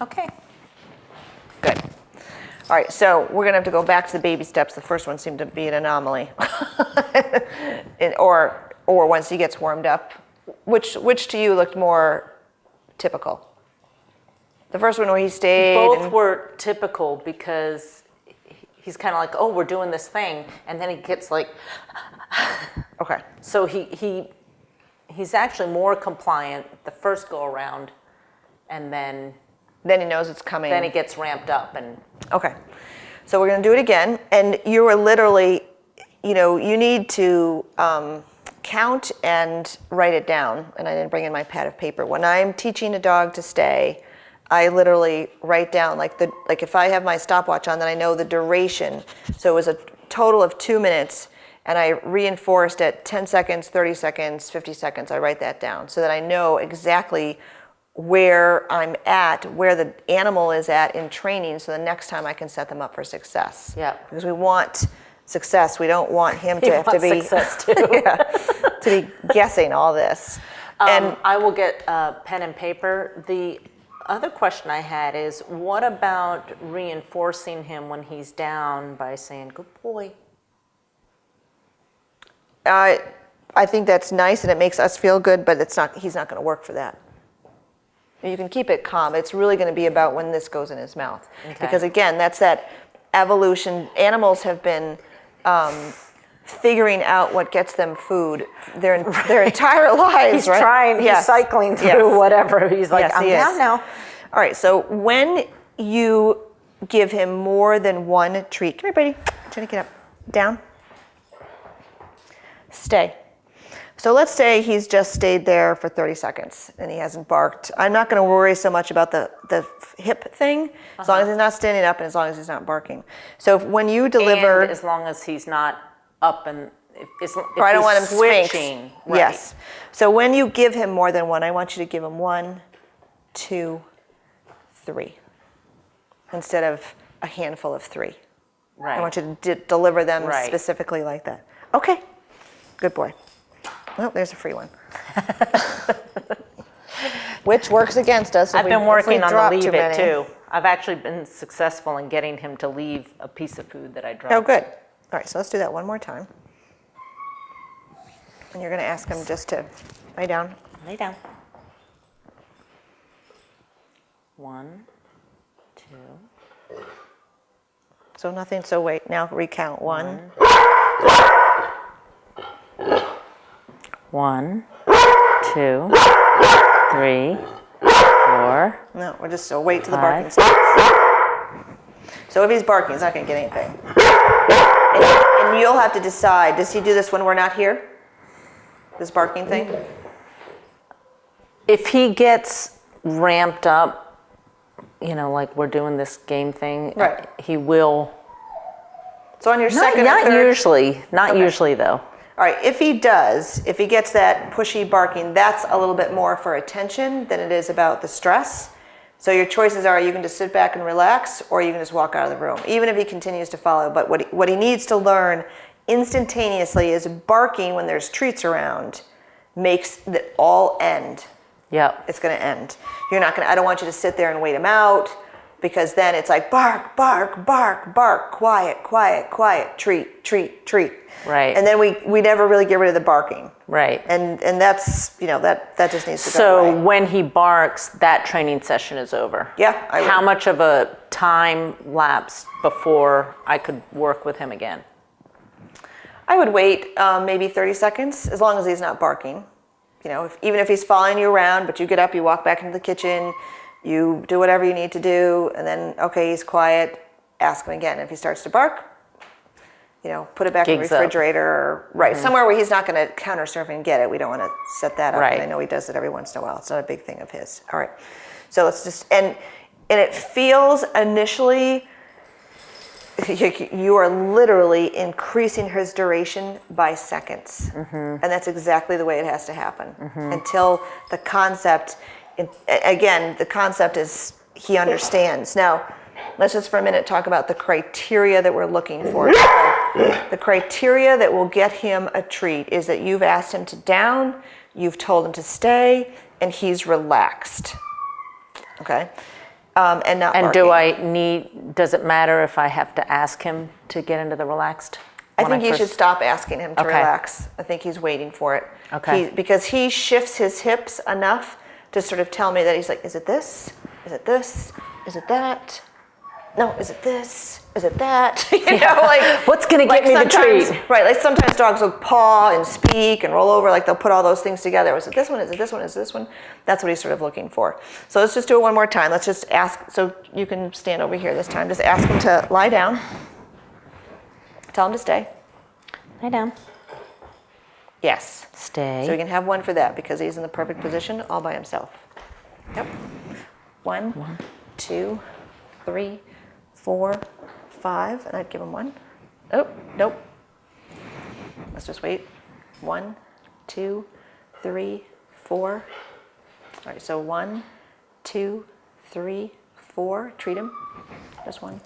Okay. Good. All right, so we're gonna have to go back to the baby steps. The first one seemed to be an anomaly. or once he gets warmed up, which to you looked more typical? The first one where he stayed. Both were typical because he's kind of like, oh, we're doing this thing, and then he gets like, Okay. so he's actually more compliant the first go around, and then Then he knows it's coming. he gets ramped up and. Okay. So we're going to do it again. And you are literally, you need to count and write it down. And I didn't bring in my pad of paper. When I'm teaching a dog to stay, I literally write down, like if I have my stopwatch on, then I know the duration. So it was a total of 2 minutes. And I reinforced at 10 seconds, 30 seconds, 50 seconds. I write that down so that I know exactly where I'm at, where the animal is at in training, so the next time I can set them up for success. Yeah. Because we want success. We don't want him to have to be success too. yeah, to be guessing all this. And I will get pen and paper. The other question I had is, what about reinforcing him when he's down by saying, good boy? I think that's nice and it makes us feel good, but he's not going to work for that. You can keep it calm. It's really going to be about when this goes in his mouth. Okay. Because again, that's that evolution. Animals have been figuring out what gets them food their entire lives, He's right? trying, Yes. he's cycling through Yes. whatever. He's like, Yes, I'm he is. down now. All right, so when you give him more than one treat, come here, buddy. Trying to get up. Down. Stay. So let's say he's just stayed there for 30 seconds and he hasn't barked. I'm not going to worry so much about the hip thing, as long as he's not standing up and as long as he's not barking. So when you deliver, And as long as he's not up and if or I don't want him he's sphinx. switching. Right. Yes. So when you give him more than one, I want you to give him 1, 2, 3, instead of a handful of 3. Right. I want you to deliver them Right. specifically like that. Okay. Good boy. Oh, there's a free one. Which works against us. I've been working on the leave it many. too. I've actually been successful in getting him to leave a piece of food that I dropped. Oh, good. All right, so let's do that one more time. And you're going to ask him just to lay down. Lay down. 1, 2. So nothing, so wait, now recount. 1. 1, 2, 3, 4. No, we're just, so wait till the 5. barking stops. So if he's barking, he's not going to get anything. And you'll have to decide, does he do this when we're not here? This barking thing? If he gets ramped up, you know, like we're doing this game thing, Right. he will. So on your Not, second or not third? usually. Not Okay. usually, though. All right, if he does, if he gets that pushy barking, that's a little bit more for attention than it is about the stress. So your choices are you can just sit back and relax, or you can just walk out of the room, even if he continues to follow. But what he needs to learn instantaneously is barking when there's treats around makes it all end. Yep. It's going to end. You're not going to, I don't want you to sit there and wait him out, because then it's like bark, bark, bark, bark, quiet, quiet, quiet, treat, treat, treat. Right. And then we never really get rid of the barking. Right. And that's, you know, that just needs to go So away. when he barks, that training session is over. Yeah, I would. How much of a time lapse before I could work with him again? I would wait maybe 30 seconds, as long as he's not barking. You know, even if he's following you around, but you get up, you walk back into the kitchen, you do whatever you need to do, and then, okay, he's quiet, ask him again. If he starts to bark, you know, put it back in the Gigs up. refrigerator, or, right, somewhere where he's not going to counter surf and get it. We don't want to set that up. Right. And I know he does it every once in a while. It's not a big thing of his. All right. So let's just, and it feels initially, you are literally increasing his duration by seconds. And that's exactly the way it has to happen until the concept, again, the concept is he understands. Now, let's just for a minute talk about the criteria that we're looking for. The criteria that will get him a treat is that you've asked him to down, you've told him to stay, and he's relaxed. Okay? And not And barking. does it matter if I have to ask him to get into the relaxed? I when think you should first- stop asking him to Okay. relax. I think he's waiting for it. Okay. Because he shifts his hips enough to sort of tell me that he's like, is it this? Is it this? Is it that? No, is it this? Is it that? You know, like What's gonna get me the sometimes- treat? Right, like sometimes dogs will paw and speak and roll over, like they'll put all those things together. Is it this one? Is it this one? Is it this one? That's what he's sort of looking for. So let's just do it one more time. Let's just ask, so you can stand over here this time. Just ask him to lie down. Tell him to stay. Lie down. Yes. Stay. So we can have one for that because he's in the perfect position all by himself. Yep. 1, 2, 3, 4, 5, and I'd give him 1. Oh, nope. Let's just wait. 1, 2, 3, 4. All right, so 1, 2, 3, 4. Treat him. Just 1.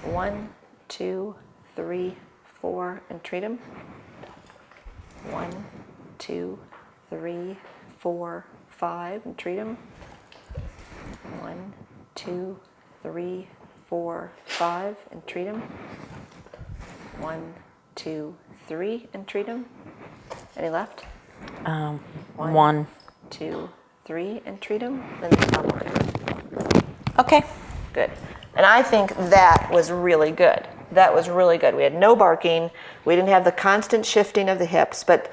1, 2, 3, 4, and treat him. 1, 2, 3, 4, 5, and treat him. 1, 2, 3, 4, 5, and treat him. 1, 2, 3, and treat him. Any left? 1. 2, 3, and treat him. Then stop working. Okay. Good. And I think that was really good. That was really good. We had no barking. We didn't have the constant shifting of the hips, but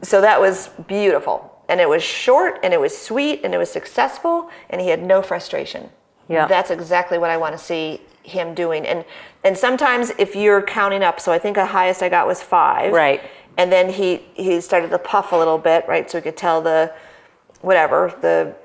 so that was beautiful. And it was short, and it was sweet, and it was successful, and he had no frustration. Yeah. That's exactly what I want to see him doing. And sometimes if you're counting up, so I think the highest I got was 5. Right. And then he started to puff a little bit, right? So we could tell the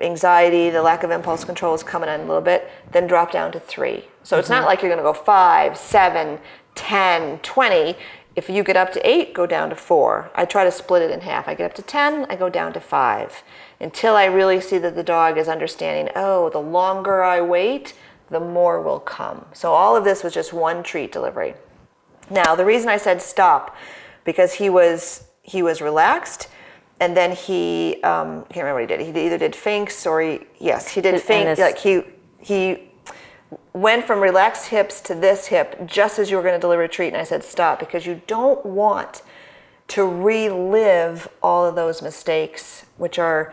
anxiety, the lack of impulse control is coming in a little bit, then drop down to 3. So it's not like you're going to go 5, 7, 10, 20. If you get up to 8, go down to 4. I try to split it in half. I get up to 10, I go down to 5. Until I really see that the dog is understanding, oh, the longer I wait, the more will come. So all of this was just one treat delivery. Now, the reason I said stop, because he was relaxed, and then he I can't remember what he did. He either did finks or he did fink. Like he went from relaxed hips to this hip just as you were going to deliver a treat, and I said stop, because you don't want to relive all of those mistakes, which are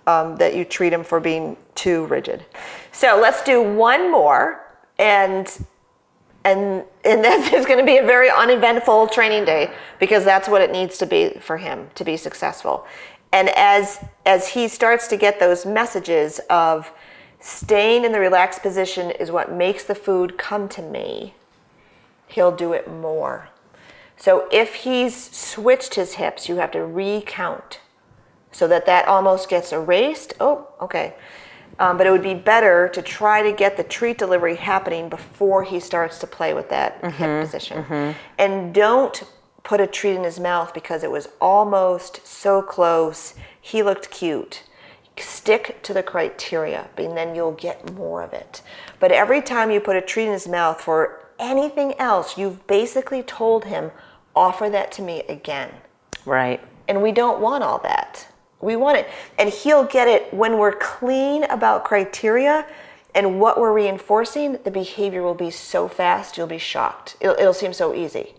that you treat him for being too rigid. So let's do one more, and this is going to be a very uneventful training day, because that's what it needs to be for him to be successful. And as he starts to get those messages of staying in the relaxed position is what makes the food come to me, he'll do it more. So if he's switched his hips, you have to recount so that almost gets erased. Oh, okay. But it would be better to try to get the treat delivery happening before he starts to play with that hip position. And don't put a treat in his mouth because it was almost so close. He looked cute. Stick to the criteria, and then you'll get more of it. But every time you put a treat in his mouth for anything else, you've basically told him, offer that to me again. Right. And we don't want all that. We want it. And he'll get it when we're clean about criteria and what we're reinforcing. The behavior will be so fast, you'll be shocked. It'll seem so easy.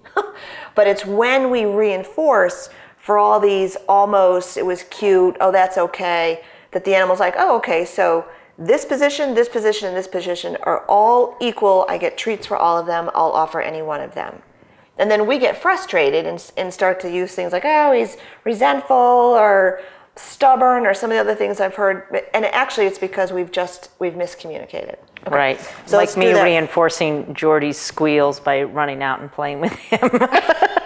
But it's when we reinforce for all these almost, it was cute, oh, that's okay, that the animal's like, oh, okay, so this position, and this position are all equal. I get treats for all of them. I'll offer any one of them. And then we get frustrated and start to use things like, oh, he's resentful or stubborn or some of the other things I've heard. And actually it's because we've miscommunicated. Okay. Right. So like me reinforcing Jordy's squeals by running out and playing with him.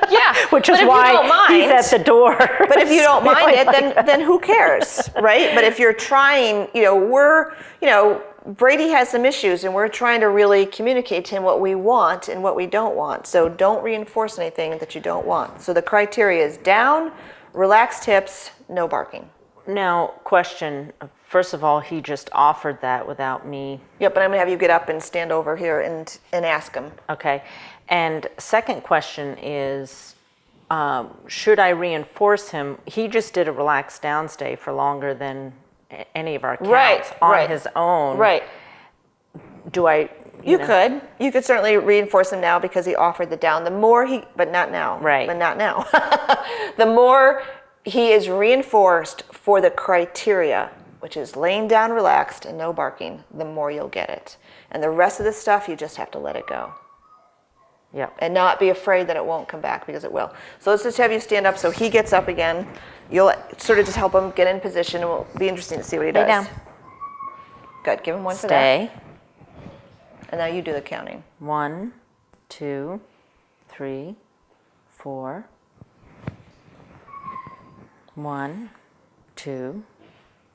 Yeah. Which is why he's at the door. But if you don't mind it, then who cares, right? But if you're trying, Brady has some issues and we're trying to really communicate to him what we want and what we don't want. So don't reinforce anything that you don't want. So the criteria is down, relaxed hips, no barking. Now, question. First of all, he just offered that without me. Yep, but I'm going to have you get up and stand over here and ask him. Okay. And second question is, should I reinforce him? He just did a relaxed downstay for longer than any of our counts on his own. Right. Do I... You could certainly reinforce him now because he offered the down. The more but not now. Right. But not now. The more he is reinforced for the criteria, which is laying down relaxed and no barking, the more you'll get it. And the rest of the stuff, you just have to let it go. Yeah. And not be afraid that it won't come back, because it will. So let's just have you stand up so he gets up again. You'll sort of just help him get in position. It will be interesting to see what he does. Lay down. Good. Give him one for that. Stay. And now you do the counting. 1, 2, 3, 4. 1, 2,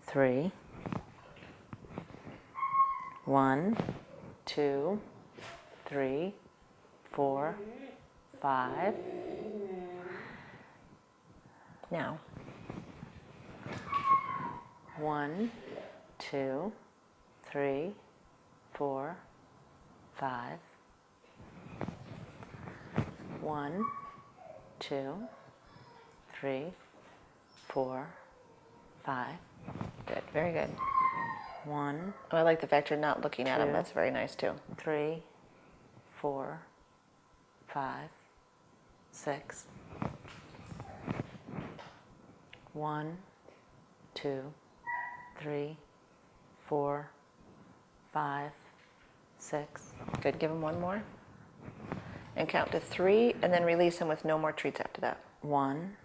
3. 1, 2, 3, 4, 5. Now. 1, 2, 3, 4, 5. 1, 2, 3, 4, 5. Good. Very good. 1. Oh, I like the fact you're not looking at him. That's very nice too. 3, 4, 5, 6. 1, 2, 3, 4, 5, 6. Good. Give him one more. And count to 3, and then release him with no more treats after that. 1,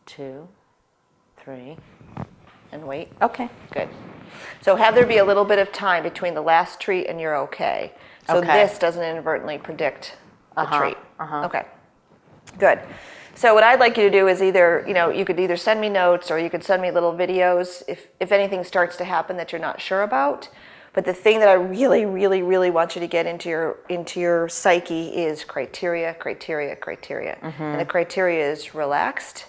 2, 3. And wait. Okay. Good. So have there be a little bit of time between the last treat and you're okay. So this doesn't inadvertently predict the treat. Okay. Good. So what I'd like you to do is either, you could either send me notes or you could send me little videos if anything starts to happen that you're not sure about. But the thing that I really, really, really want you to get into your psyche is criteria. And the criteria is relaxed.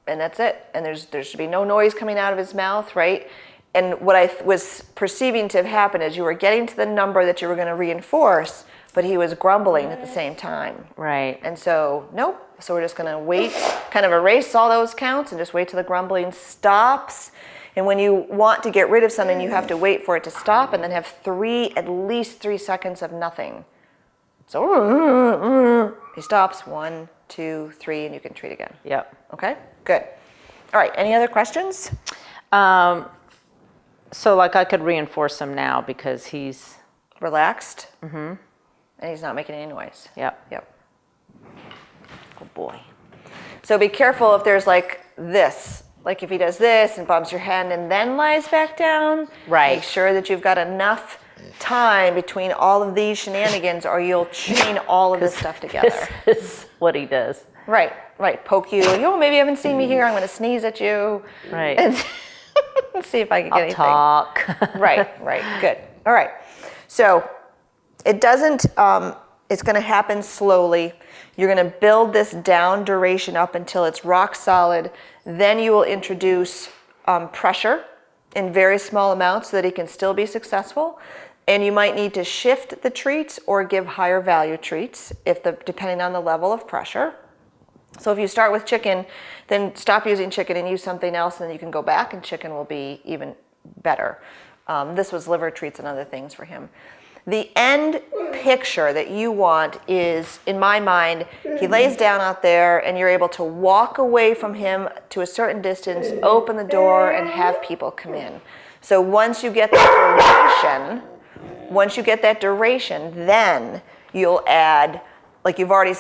And that's it. And there should be no noise coming out of his mouth, right? And what I was perceiving to have happened is you were getting to the number that you were going to reinforce, but he was grumbling at the same time. Right. And so, nope. So we're just going to wait, kind of erase all those counts and just wait till the grumbling stops. And when you want to get rid of something, you have to wait for it to stop and then have at least 3 seconds of nothing. So he stops, 1, 2, 3, and you can treat again. Yep. Okay, good. All right, any other questions? So like I could reinforce him now because he's Relaxed. And he's not making any noise. Yep. Yep. Oh boy. So be careful if there's like this. Like if he does this and bumps your head and then lies back down. Right. Make sure that you've got enough time between all of these shenanigans or you'll chain all of this stuff together. This is what he does. Right, right. Poke you. Yo, maybe you haven't seen me here. I'm going to sneeze at you. Right. And see if I can get anything. Talk. Right, good. All right. So it doesn't, it's going to happen slowly. You're going to build this down duration up until it's rock solid. Then you will introduce pressure in very small amounts so that he can still be successful. And you might need to shift the treats or give higher value treats depending on the level of pressure. So if you start with chicken, then stop using chicken and use something else, and then you can go back and chicken will be even better. This was liver treats and other things for him. The end picture that you want is, in my mind, he lays down out there and you're able to walk away from him to a certain distance, open the door, and have people come in. So once you get that duration, then you'll add, like you've already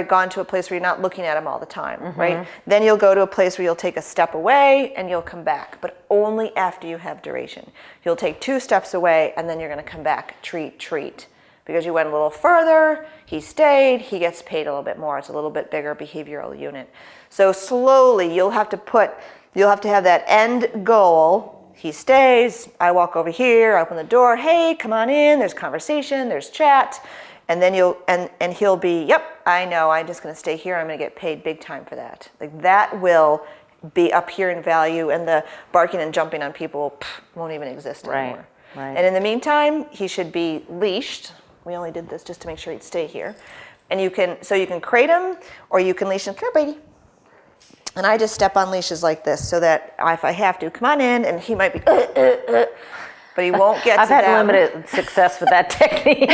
gone to a place where you're not looking at him all the time, right? Then you'll go to a place where you'll take a step away and you'll come back, but only after you have duration. You'll take 2 steps away and then you're going to come back, treat. Because you went a little further, he stayed, he gets paid a little bit more. It's a little bit bigger behavioral unit. So slowly you'll have to have that end goal. He stays, I walk over here, I open the door, hey, come on in, there's conversation, there's chat. And then he'll be, yep, I know, I'm just going to stay here. I'm going to get paid big time for that. Like that will be up here in value, and the barking and jumping on people won't even exist anymore. Right. And in the meantime, he should be leashed. We only did this just to make sure he'd stay here. And you can crate him, or you can leash him. Come here, Brady. And I just step on leashes like this, so that if I have to, come on in, and he might be, but he won't get to them. I've had limited success with that technique.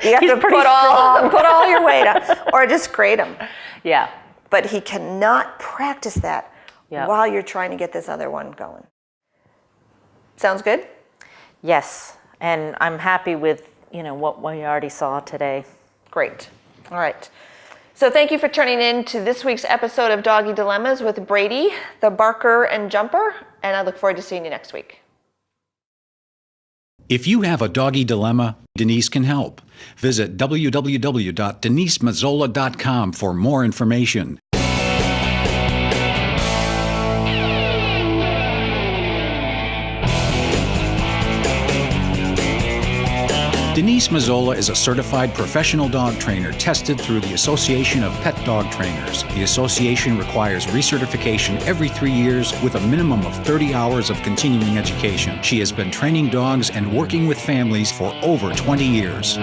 You have to put all your weight on, or just crate him. Yeah. But he cannot practice that while you're trying to get this other one going. Sounds good? Yes. And I'm happy with, what we already saw today. Great. All right. So thank you for tuning in to this week's episode of Doggy Dilemmas with Brady, the barker and jumper, and I look forward to seeing you next week. If you have a doggy dilemma, Denise can help. Visit www.denisemazzola.com for more information. Denise Mazzola is a certified professional dog trainer tested through the Association of Pet Dog Trainers. The association requires recertification every 3 years with a minimum of 30 hours of continuing education. She has been training dogs and working with families for over 20 years.